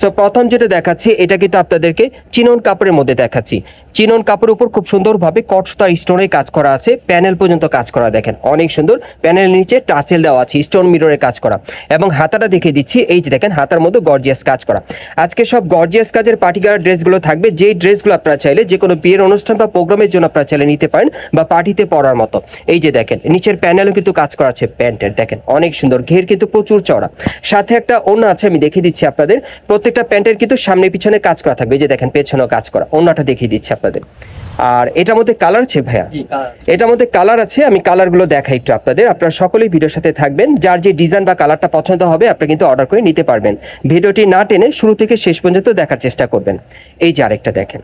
So প্রথম যেটা দেখাচ্ছি এটা কিন্তু আপনাদেরকে চিনন কাপড়ের মধ্যে দেখাচ্ছি। চিনন কাপড়ের উপর খুব সুন্দরভাবে কট সুতার স্টোনের কাজ করা আছে, প্যানেল পর্যন্ত কাজ করা, দেখেন অনেক সুন্দর। প্যানেলের নিচে টাসেল দেওয়া আছে, স্টোন মিররের কাজ করা, এবং হাতাটা দেখিয়ে দিচ্ছি। এই যে দেখেন হাতার মধ্যে গর্জিয়াস কাজ করা। আজকে সব গর্জিয়াস কাজের পার্টিকুলার ড্রেসগুলো থাকবে, যেই ড্রেসগুলো আপনারা চাইলে যে কোনো বিয়ের অনুষ্ঠান বা প্রোগ্রামের জন্য আপনারা চাইলে নিতে পারেন, বা পার্টিতে পরার মতো। এই যে দেখেন নিচের প্যানেলও কিন্তু কাজ করা আছে প্যান্টের, দেখেন অনেক সুন্দর, ঘের কিন্তু প্রচুর চওড়া। সাথে একটা ওড়না আছে, আমি দেখিয়ে দিচ্ছি আপনাদের। প্রত্যেকটা প্যান্টের কিন্তু সামনে পিছনে কাজ করা থাকবে, এই যে দেখেন পেছনেও কাজ করা। ওড়নাটা দেখিয়ে দিচ্ছি আপনাদের। আর এটার মধ্যে কালার আছে ভাইয়া, এটার মধ্যে কালার আছে, আমি কালারগুলো দেখাই একটু আপনাদের। আপনারা সকলেই ভিডিওর সাথে থাকবেন, যার যে ডিজাইন বা কালারটা পছন্দ হবে আপনি কিন্তু অর্ডার করে নিতে পারবেন। ভিডিওটি না টেনে শুরু থেকে শেষ পর্যন্ত দেখার চেষ্টা করবেন। এই যে আরেকটা দেখেন,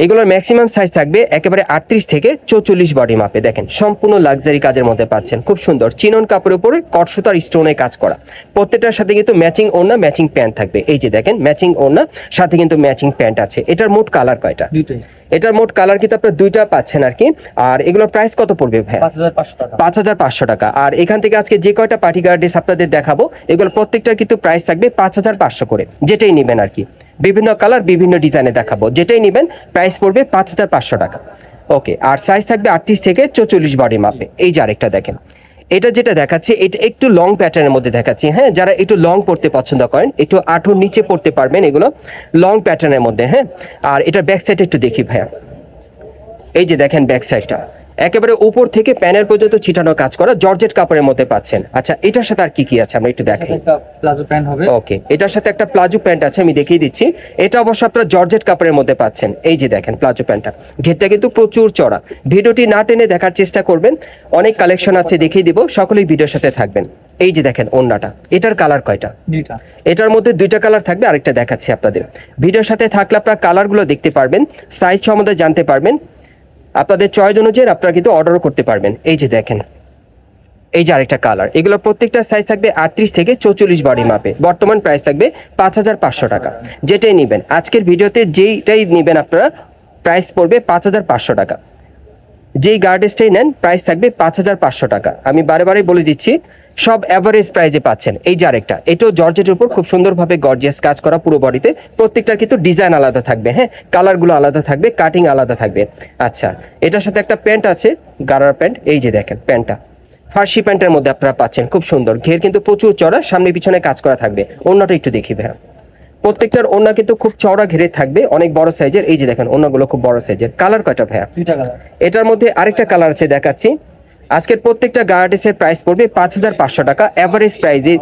এগুলোর ম্যাক্সিমাম সাইজ থাকবে একেবারে 38 থেকে 44 বডি মাপে। দেখেন সম্পূর্ণ লাক্সারি কাজের মধ্যে পাচ্ছেন, খুব সুন্দর চিনন কাপড়ের উপরে কট সুতার স্টোনে কাজ করা। প্রত্যেকটার সাথে কিন্তু ম্যাচিং ওড়না, ম্যাচিং প্যান্ট থাকবে। এই যে দেখেন ম্যাচিং ওড়না, সাথে কিন্তু ম্যাচিং প্যান্ট আছে। এটার মোট কালার কয়টা? দুইটাই। এটার মোট কালার কিন্তু আপনারা দুইটা পাচ্ছেন আর কি। আর এগুলোর প্রাইস কত পড়বে ভাই? 5500 টাকা। 5500 টাকা। আর এখান থেকে আজকে যে কয়টা পার্টিকুলার ড্রেস আপনাদের দেখাবো, এগুলো প্রত্যেকটার কিন্তু প্রাইস থাকবে 5500 করে, যেটাই নেবেন আর কি। বিভিন্ন কালার বিভিন্ন ডিজাইনে দেখাবো, যেটাই নেবেন প্রাইস পড়বে 5500 টাকা। ওকে। আর সাইজ থাকবে 38 থেকে 44 বডি মাপে। এই যে আরেকটা দেখেন, এটা যেটা দেখাচ্ছি এটা একটু লং প্যাটার্নের মধ্যে দেখাচ্ছি। হ্যাঁ, যারা একটু লং পড়তে পছন্দ করেন, একটু আঁঠুর নিচে পড়তে পারবেন, এগুলো লং প্যাটার্নের মধ্যে। হ্যাঁ, আর এটা ব্যাক সাইড একটু দেখি ভাইয়া। এই যে দেখেন ব্যাক সাইডটা একেবারে উপর থেকে প্যানেল পর্যন্ত ছিটানো কাজ করা, জর্জেট কাপড়ের মধ্যে পাচ্ছেন। আচ্ছা, এটার সাথে আর কি কি আছে আমরা একটু দেখাই। প্লাজো প্যান্ট হবে। ওকে, এটার সাথে একটা প্লাজো প্যান্ট আছে, আমি দেখিয়ে দিচ্ছি। এটা অবশ্য আপনারা জর্জেট কাপড়ের মধ্যে পাচ্ছেন। এই যে দেখেন প্লাজো প্যান্টটা, ঘেরটা কিন্তু প্রচুর চড়া। ভিডিওটি না টেনে দেখার চেষ্টা করবেন, অনেক কালেকশন আছে দেখিয়ে দিব, সকলেই ভিডিওর সাথে থাকবেন। এই যে দেখেন ওড়নাটা, এটার কালার কয়টা? দুইটা। এটার মধ্যে দুইটা কালার থাকবে, আরেকটা দেখাচ্ছি আপনাদের। ভিডিওর সাথে থাকলে আপনারা কালারগুলো দেখতে পারবেন, সাইজ সম্বন্ধে জানতে পারবেন, আপনাদের চয়েস অনুযায়ী আপনারা কিন্তু অর্ডারও করতে পারবেন। এই যে দেখেন, এই যে আরেকটা কালার। এগুলো প্রত্যেকটা সাইজ থাকবে 38 থেকে 44 বডি মাপে। বর্তমান প্রাইস থাকবে 5500 টাকা। যেটাই নেবেন আজকের ভিডিওতে, যেইটাই নেবেন আপনারা প্রাইস পড়বে 5500 টাকা। যেই গার্ডেসটাই নেন প্রাইস থাকবে 5500 টাকা। আমি বারে বারে বলে দিচ্ছি, সব অ্যাভারেজ প্রাইসে পাচ্ছেন। এই যে আরেকটা, এটাও জর্জেটের উপর খুব সুন্দরভাবে গর্জিয়াস কাজ করা পুরো বডিতে। প্রত্যেকটার কিন্তু ডিজাইন আলাদা থাকবে, হ্যাঁ, কালারগুলো আলাদা থাকবে, কাটিং আলাদা থাকবে। আচ্ছা, এটার সাথে একটা প্যান্ট আছে, গারার প্যান্ট। এই যে দেখেন প্যান্টটা ফার্সি প্যান্টের মধ্যে আপনারা পাচ্ছেন, খুব সুন্দর, ঘের কিন্তু প্রচুর চড়া, সামনে পিছনে কাজ করা থাকবে। ওড়নাটা একটু দেখি ভাইয়া, প্রত্যেকটার ওড়না কিন্তু খুব চওড়া ঘেরে থাকবে, অনেক বড় সাইজের। এই যে দেখেন ওড়নাগুলো খুব বড় সাইজের। কালার কয়টা ভাইয়া? দুইটা কালার। এটার মধ্যে আরেকটা কালার আছে, দেখাচ্ছি। আজকের প্রত্যেকটা গার্ডেসের প্রাইস পড়বে 5500 টাকা। এভারেজ প্রাইসে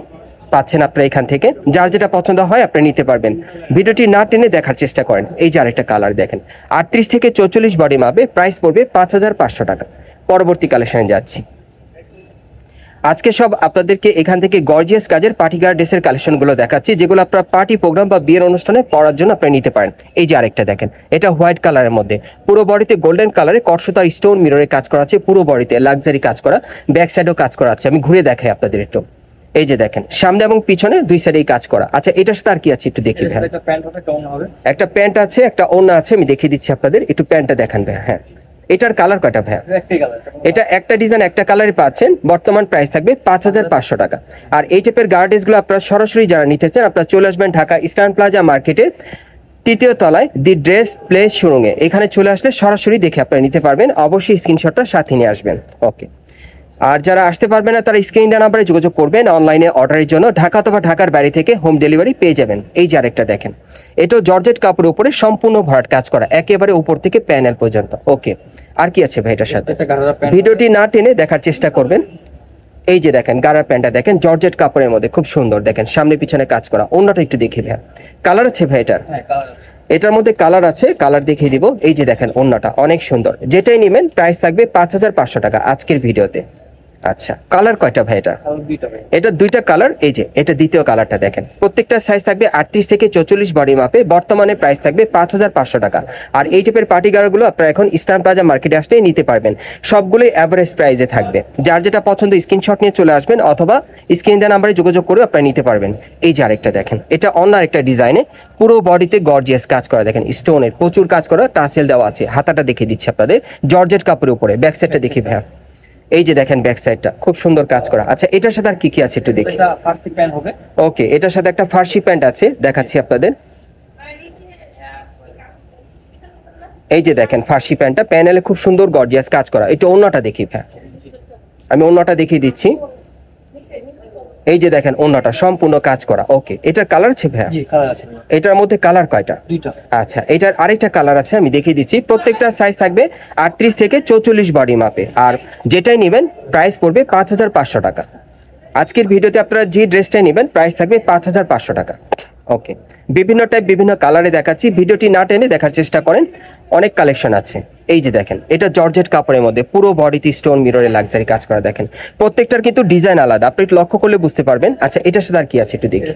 পাচ্ছেন আপনারা এখান থেকে, যার যেটা পছন্দ হয় আপনি নিতে পারবেন। ভিডিওটি না টেনে দেখার চেষ্টা করেন। এই যে আরেকটা কালার দেখেন, 38 থেকে 44 বডি মাপে, প্রাইস পড়বে 5500 টাকা। পরবর্তী কালেকশনে যাচ্ছি। আজকে সব আপনাদেরকে এখান থেকে গর্জিয়াস কাজের পার্টিকুলার ড্রেসের কালেকশনগুলো দেখাচ্ছি, যেগুলো আপনারা পার্টি প্রোগ্রাম বা বিয়ের অনুষ্ঠানে পরার জন্য আপনি নিতে পারেন। এই যে আরেকটা দেখেন, এটা হোয়াইট কালারের মধ্যে, পুরো বডিতে গোল্ডেন কালারে কট সুতার স্টোন মিররে কাজ করা আছে, পুরো বডিতে লাক্সারি কাজ করা, ব্যাক সাইডেও কাজ করা আছে। আমি ঘুরে দেখাই আপনাদের একটু। এই যে দেখেন সামনে এবং পিছনে দুই সাইডেই কাজ করা। আচ্ছা, এটার সাথে আর কি আছে একটু দেখি ভাই। একটা প্যান্ট আছে, একটা ওড়না আছে, আমি দেখিয়ে দিচ্ছি আপনাদের। একটু প্যান্টটা দেখান ভাই। হ্যাঁ, এটার কালার কয়টা ভাইয়া? এটা একটা ডিজাইন একটা কালারে পাচ্ছেন। বর্তমান প্রাইস থাকবে 5500 টাকা। আর এই টাইপের গার্ডেস গুলো আপনারা সরাসরি যারা নিতে চান, আপনারা চলে আসবেন ঢাকা ইস্টার্ন প্লাজা মার্কেটের 3য় তলায় দি ড্রেস প্লেস শোরুম এ। এখানে চলে আসলে সরাসরি দেখে আপনারা নিতে পারবেন। অবশ্যই স্ক্রিনশটটা সাথে নিয়ে আসবেন। ওকে। আর যারা আসতে পারবেন না, তারা স্ক্রিন দেওয়া নাম্বারে যোগাযোগ করবেন। অনলাইনে অর্ডারের জন্য ঢাকা অথবা ঢাকার বাইরে থেকে হোম ডেলিভারি পেয়ে যাবেন। এই যে আরেকটা দেখেন, এটাও জর্জেট কাপড়ের উপরে সম্পূর্ণ ভরাট কাজ করা, একেবারে উপর থেকে প্যানেল পর্যন্ত। ওকে। আর কি আছে ভাই এটার সাথে? ভিডিওটি না টেনে দেখার চেষ্টা করবেন। এই যে দেখেন গারার প্যান্টটা দেখেন, জর্জেট কাপড়ের মধ্যে খুব সুন্দর, দেখেন সামনে পিছনে কাজ করা। ওড়নাটা একটু দেখি ভাই, কালার আছে ভাই এটার? এটার মধ্যে কালার আছে, কালার দেখিয়ে দিব। এই যে দেখেন ওড়নাটা অনেক সুন্দর। যেটাই নেবেন প্রাইস থাকবে 5500 টাকা আজকের ভিডিওতে। আচ্ছা, কালার কয়টা ভাই এটা? এটা দুইটা কালার। এই যে এটা দ্বিতীয় কালারটা দেখেন, প্রত্যেকটা সাইজ থাকবে 38 থেকে 44 বডি মাপে। বর্তমানে প্রাইস থাকবে 5500 টাকা। আর এই টাইপের পার্টি গারগুলো আপনারা এখন ইস্টার্ন প্লাজা মার্কেটে আসলেই নিতে পারবেন। সবগুলোই এভারেজ প্রাইসে থাকবে। যার যেটা পছন্দ স্ক্রিনশট নিয়ে চলে আসবেন, অথবা স্ক্রিন দেওয়া নাম্বারে যোগাযোগ করে আপনারা নিতে পারবেন। এই যে আরেকটা দেখেন, এটা অন্য আরেকটা ডিজাইনে, পুরো বডিতে গর্জিয়াস কাজ করা, দেখেন স্টোনের প্রচুর কাজ করা, টাসেল দেওয়া আছে। হাতাটা দেখিয়ে দিচ্ছি আপনাদের, জর্জেট কাপড়ের উপরে। ব্যাক সাইডটা দেখি ভাইয়া। এই যে দেখেন ব্যাক সাইডটা খুব সুন্দর কাজ করা। আচ্ছা এটার সাথে আর কি কি আছে একটু দেখি। এটা ফার্সি প্যান্ট হবে। ওকে, এটার সাথে একটা ফার্সি প্যান্ট আছে, দেখাচ্ছি আপনাদের। এই যে দেখেন ফার্সি প্যান্টটা, প্যানেলে খুব সুন্দর গর্জিয়াস কাজ করা। একটু ওন্নাটা দেখি ভাই, আমি ওন্নাটা দেখিয়ে দিচ্ছি। এই যে দেখেন ওন্নাটা সম্পূর্ণ কাজ করা। ওকে, এটার কালার আছে ভাই? জি কালার আছে। এটার মধ্যে কালার কয়টা? দুইটা। আচ্ছা, এটার আরেকটা কালার আছে, আমি দেখিয়ে দিচ্ছি। প্রত্যেকটা সাইজ থাকবে 38 থেকে 44 বডি মাপে। আর যেটাই নেবেন প্রাইস পড়বে 5500 টাকা। আজকের ভিডিওতে আপনারা যে ড্রেসটাই নেবেন প্রাইস থাকবে 5500 টাকা। ওকে, বিভিন্ন টাইপ বিভিন্ন কালারে দেখাচ্ছি, ভিডিওটি না টেনে দেখার চেষ্টা করেন, অনেক কালেকশন আছে। এই যে দেখেন এটা জর্জেট কাপড়ের মধ্যে পুরো বডিতে স্টোন মিররে লাক্সারি কাজ করা। দেখেন প্রত্যেকটার কিন্তু ডিজাইন আলাদা, আপনি একটু লক্ষ্য করলে বুঝতে পারবেন। আচ্ছা এটার সাথে আর কি আছে একটু দেখি।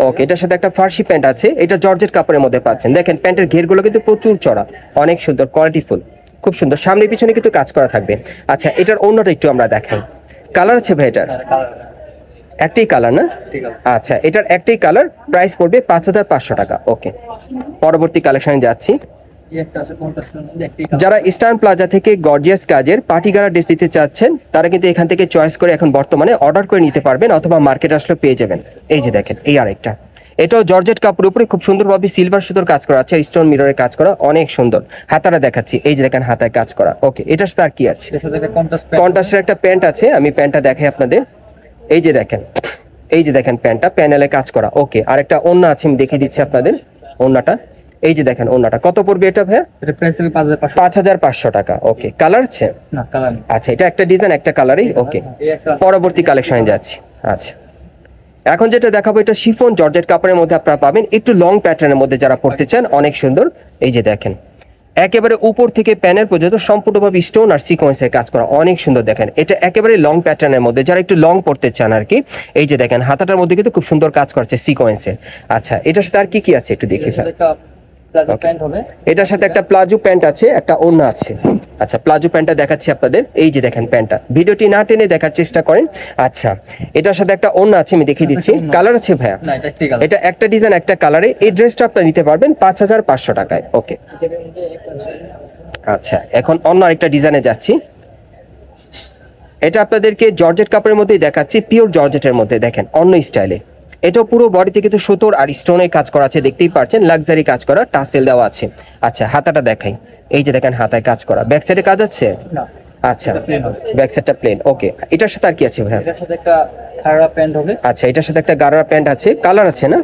ওকে, এটার সাথে একটা ফার্সি প্যান্ট আছে, এটা জর্জেট কাপড়ের মধ্যে পাচ্ছেন। দেখেন প্যান্টের ঘেরগুলো কিন্তু প্রচুর চড়া, অনেক সুন্দর কোয়ালিটিফুল, খুব সুন্দর। সামনে পিছনে কিন্তু কাজ করা থাকবে। আচ্ছা এটার অন্যটা একটু আমরা দেখাই। কালার আছে ভাই এটার? একটাই কালার না? আচ্ছা এটার একটাই কালার, প্রাইস পড়বে 5500 টাকা। ওকে, পরবর্তী কালেকশনে যাচ্ছি। যারা ইস্টার্ন প্লাজা থেকে গর্জিয়াস কাজের পার্টি গারা ড্রেস দিতে চাচ্ছেন তারা কিন্তু এখান থেকে চয়েস করে এখন বর্তমানে অর্ডার করে নিতে পারবেন, অথবা মার্কেট আসলে পেয়ে যাবেন। এই যে দেখেন এই আরেকটা, এটাও জর্জেট কাপড়ের উপরে খুব সুন্দরভাবে সিলভার সুতোর কাজ করা আছে, স্টোন মিররে কাজ করা, অনেক সুন্দর। হাতাটা দেখাচ্ছি, এই যে দেখেন হাতায় কাজ করা। ওকে, এটার সাথে আর কি আছে? কন্ট্রাস্টের একটা প্যান্ট আছে, আমি প্যান্টটা দেখাই আপনাদের। এই যে দেখেন, এই যে দেখেন প্যান্টটা প্যানেলে কাজ করা। ওকে, আর একটা ওন্না আছে, আমি দেখিয়ে দিচ্ছি আপনাদের ওন্নাটা। এই যে দেখেন ওন্নাটা, কত পড়বে এটা ভাই? এটা প্রাইস হবে 5500 টাকা। ওকে, কালার আছে? না কালার নেই। আচ্ছা এটা একটা ডিজাইন একটা কালারই। ওকে, পরবর্তী কালেকশনে যাচ্ছি। আচ্ছা এখন যেটা দেখাবো এটা শিফন জর্জেট কাপড়ের মধ্যে আপনারা পাবেন, একটু লং প্যাটার্নের মধ্যে যারা পড়তে চান, অনেক সুন্দর। এই যে দেখেন একেবারে উপর থেকে প্যানেল পর্যন্ত সম্পূর্ণভাবে স্টোন আর সিকোয়েন্সের কাজ করা, অনেক সুন্দর। দেখেন এটা একেবারে লং প্যাটার্নের মধ্যে যারা একটু লং পড়তে চান আর কি। এই যে দেখেন হাতাটার মধ্যে কিন্তু খুব সুন্দর কাজ করছে সিকোয়েন্সের। আচ্ছা এটার সাথে আর কি কি আছে একটু দেখি। এটার সাথে একটা প্লাজো প্যান্ট আছে, একটা ওড়না আছে। আচ্ছা প্লাজো প্যান্টটা দেখাচ্ছি আপনাদের। এই যে দেখেন প্যান্টটা, ভিডিওটি না টেনে দেখার চেষ্টা করেন। আচ্ছা এটার সাথে একটা ওড়না আছে, আমি দেখিয়ে দিচ্ছি। কালার আছে ভাইয়া? এটা একটা ডিজাইন একটা কালারে। এই ড্রেসটা আপনারা নিতে পারবেন 5500 টাকায়। ওকে, আচ্ছা এখন অন্য আরেকটা ডিজাইনে যাচ্ছি। এটা আপনাদেরকে জর্জেট কাপড়ের মধ্যেই দেখাচ্ছি, পিওর জর্জেটের মধ্যে। দেখেন অন্য স্টাইলে, এটাও পুরো বডিতে কিন্তু সুতোর আর স্টোনের কাজ করা আছে, দেখতেই পাচ্ছেন লাক্সারি কাজ করা, টাসেল দেওয়া আছে। আচ্ছা হাতাটা দেখাই, এই যে দেখেন হাতায় কাজ করা। ব্যাক সাইডে কাজ আছে? আচ্ছা ব্যাক সাইডটা প্লেন। ওকে, এটার সাথে আর কি আছে ভাই? এটার সাথে একটা গাড়রা প্যান্ট হবে। আচ্ছা এটার সাথে একটা গাড়রা প্যান্ট আছে, কালার আছে না?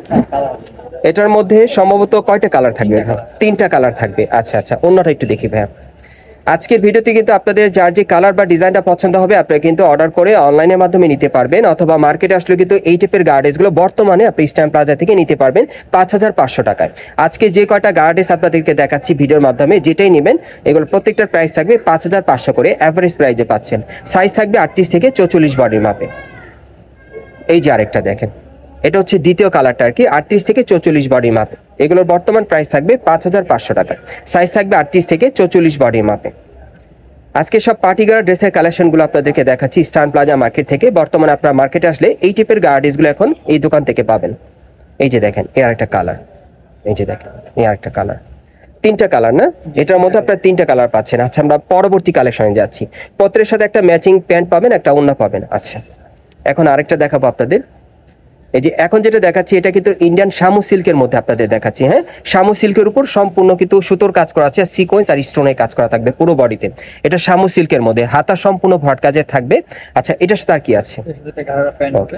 এটার মধ্যে সম্ভবত কয়টা কালার থাকবে? তিনটা কালার থাকবে। আচ্ছা আচ্ছা অন্যটা একটু দেখি ভাইয়া। আজকের ভিডিওতে কিন্তু আপনাদের যার যে কালার বা ডিজাইনটা পছন্দ হবে আপনারা কিন্তু অর্ডার করে অনলাইনের মাধ্যমে নিতে পারবেন, অথবা মার্কেটে আসলে কিন্তু এই টাইপের গার্ডেসগুলো বর্তমানে আপনি ইস্টার্ন প্লাজা থেকে নিতে পারবেন 5500 টাকায়। আজকে যে কয়টা গার্ডেস আপনাদেরকে দেখাচ্ছি ভিডিওর মাধ্যমে, যেটাই নেবেন এগুলো প্রত্যেকটার প্রাইস থাকবে 5500 করে, অ্যাভারেজ প্রাইসে পাচ্ছেন। সাইজ থাকবে 38 থেকে 44 বডির মাপে। এই যে আরেকটা দেখেন, এটা হচ্ছে দ্বিতীয় কালারটা আর কি, 38 থেকে 44 বডি মাপে। এগুলোর বর্তমান প্রাইস থাকবে 5500 টাকা, সাইজ থাকবে 38 থেকে 44 বডি মাপে। আজকে সব পার্টি গার্ড ড্রেসের কালেকশনগুলো আপনাদেরকে দেখাচ্ছি ইস্টার্ন প্লাজা মার্কেট থেকে। বর্তমানে আপনারা মার্কেটে আসলে এই টাইপের গার্ডেসগুলো এখন এই দোকান থেকে পাবেন। এই যে দেখেন এর আরেকটা কালার, এই যে দেখেন এই আরেকটা কালার, তিনটা কালার না? এটার মধ্যে আপনারা তিনটা কালার পাচ্ছেন। আচ্ছা আমরা পরবর্তী কালেকশনে যাচ্ছি। পত্রের সাথে একটা ম্যাচিং প্যান্ট পাবেন, একটা ওড়না পাবেন। আচ্ছা এখন আরেকটা দেখাবো আপনাদের। এই যে এখন যেটা দেখাচ্ছি এটা কিন্তু ইন্ডিয়ান শামু সিল্কের মধ্যে আপনাদের দেখাচ্ছি। হ্যাঁ, শামু সিল্কের উপর সম্পূর্ণ কিন্তু সুতোর কাজ করা আছে, সিকোয়েন্স আর স্টোনের কাজ করা থাকবে পুরো বডিতে। এটা শামু সিল্কের মধ্যে, হাতা সম্পূর্ণ ভট কাজে থাকবে। আচ্ছা এটার সাথে আর কি আছে?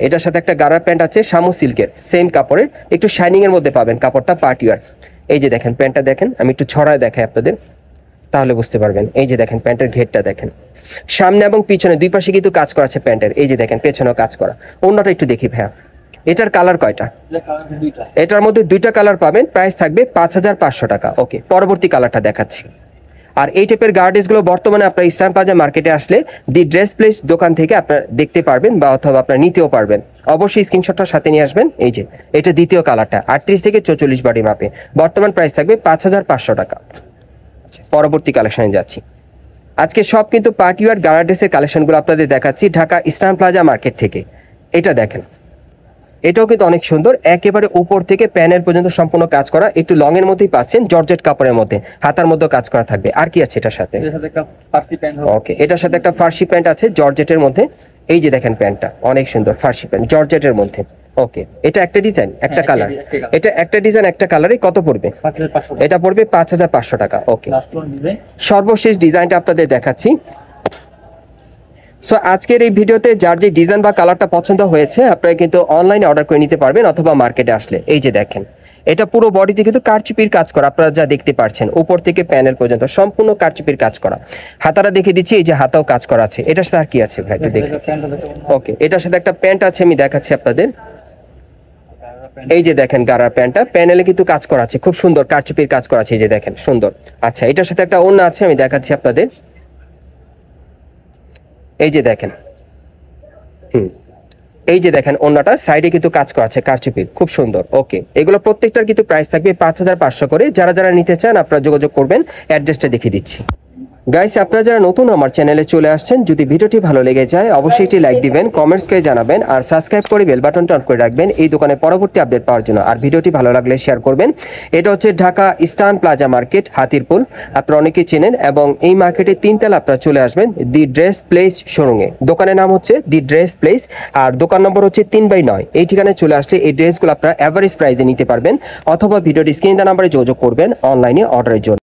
এটার সাথে একটা গাড়া প্যান্ট আছে শামু সিল্কের, সেম কাপড়ের, একটু শাইনিং এর মধ্যে পাবেন কাপড়টা, পার্টি ওয়্যার। এই যে দেখেন প্যান্টটা দেখেন, আমি একটু ছড়ায় দেখাই আপনাদের তাহলে বুঝতে পারবেন। এই যে দেখেন প্যান্টের ঘেরটা দেখেন, সামনে এবং পিছনে দুই পাশে কিন্তু কাজ করা আছে প্যান্টের। এই যে দেখেন পেছনেও কাজ করা। অন্যটা একটু দেখি ভাইয়া, এটার কালার কয়টা? এটার মধ্যে দুইটা কালার পাবেন, প্রাইস থাকবে 5500 টাকা। ওকে, পরবর্তী কালারটা দেখাচ্ছি। আর এই টাইপের গার্ডেসগুলো বর্তমানে আপনার ইস্টার্ন প্লাজা মার্কেটে আসলে দি ড্রেস প্লেস দোকান থেকে আপনারা দেখতে পারবেন, বা অথবা আপনারা নিতেও পারবেন। অবশ্যই স্ক্রিনশটটা সাথে নিয়ে আসবেন। এই যে এটা দ্বিতীয় কালারটা, 38 থেকে 44 বডি মাপে, বর্তমান প্রাইস থাকবে 5500 টাকা। পরবর্তী কালেকশনে যাচ্ছি। আজকে সব কিন্তু পার্টি ওয়্যার গার্ডেসের কালেকশনগুলো আপনাদের দেখাচ্ছি ঢাকা ইস্টার্ন প্লাজা মার্কেট থেকে। এটা দেখেন, এটাও কিন্তু অনেক সুন্দর, একেবারে উপর থেকে প্যানেল পর্যন্ত সম্পূর্ণ কাজ করা, একটু লং এর মধ্যেই পাচ্ছেন, জর্জেট কাপড়ের মধ্যে, হাতার মধ্যে কাজ করা থাকবে। আর কি আছে এটার সাথে? এর সাথে একটা ফার্সি প্যান্ট হবে। ওকে, এটার সাথে একটা ফার্সি প্যান্ট আছে জর্জেটের মধ্যে। এই যে দেখেন প্যান্টটা অনেক সুন্দর, ফার্সি প্যান্ট জর্জেটের মধ্যে। ওকে, এটা একটা ডিজাইন একটা হ্যাঁ, কালার, একটা colour। এটা একটা ডিজাইন একটা কালারে কত পড়বে? 5500 এটা পড়বে 5500 টাকা। ওকে, লাস্ট ওয়ান ডিজাইন। সর্বশেষ ডিজাইনটা আপনাদের দেখাচ্ছি। সো আজকের এই ভিডিওতে যার যে ডিজাইন বা কালারটা পছন্দ হয়েছে আপনারা কিন্তু অনলাইনে অর্ডার করে নিতে পারবেন অথবা মার্কেটে আসলে। এই যে দেখেন, এটা পুরো বডিতে কিন্তু কারচুপির কাজ করা, আপনারা যা দেখতে পাচ্ছেন উপর থেকে প্যানেল পর্যন্ত সম্পূর্ণ কারচুপির কাজ করা। হাতাটা দেখিয়ে দিচ্ছি, এই যে হাতাও কাজ করা আছে। এটার সাথে আর কি আছে ভাই একটু দেখুন। প্যান্ট হবে। ওকে, এটার সাথে একটা প্যান্ট আছে, আমি দেখাচ্ছি আপনাদের। এই যে দেখেন গারার প্যান্টটা, প্যানেলে কিন্তু কাজ করা আছে, খুব সুন্দর কারচুপির কাজ করা আছে, এই যে দেখেন সুন্দর। আচ্ছা, এটার সাথে একটা ওড়না আছে, আমি দেখাচ্ছি আপনাদের। এই যে দেখেন, এই যে দেখেন ওড়নাটা সাইডে কিন্তু কাজ করা আছে কারচুপির, খুব সুন্দর। ওকে, এগুলো প্রত্যেকটার কিন্তু প্রাইস থাকবে 5500 করে। যারা যারা নিতে চান আপনারা যোগাযোগ করবেন, অ্যাড্রেসটা দেখিয়ে দিচ্ছি। গাইস, আপনারা যারা নতুন আমার চ্যানেলে চলে আসছেন, যদি ভিডিওটি ভালো লেগে যায় অবশ্যই একটি লাইক দিবেন, কমেন্টস করে জানাবেন, আর সাবস্ক্রাইব করে বেল বাটনটা অন করে রাখবেন এই দোকানে পরবর্তী আপডেট পাওয়ার জন্য। আর ভিডিওটি ভালো লাগলে শেয়ার করবেন। এটা হচ্ছে Dhaka eastern plaza market, Hatirpool, আপনারা অনেকেই চেনেন। এবং এই মার্কেটে 3 তলা আপনারা চলে আসবেন দি ড্রেস প্লেস শোরুমে। দোকানের নাম হচ্ছে দি ড্রেস প্লেস, আর দোকান নম্বর হচ্ছে 3/9। এই ঠিকানায় চলে আসলে এই ড্রেসগুলো আপনারা এভারেজ প্রাইসে নিতে পারবেন, অথবা ভিডিওর স্ক্রিন দেওয়া নাম্বারে যোগাযোগ করবেন অনলাইনে অর্ডারের জন্য।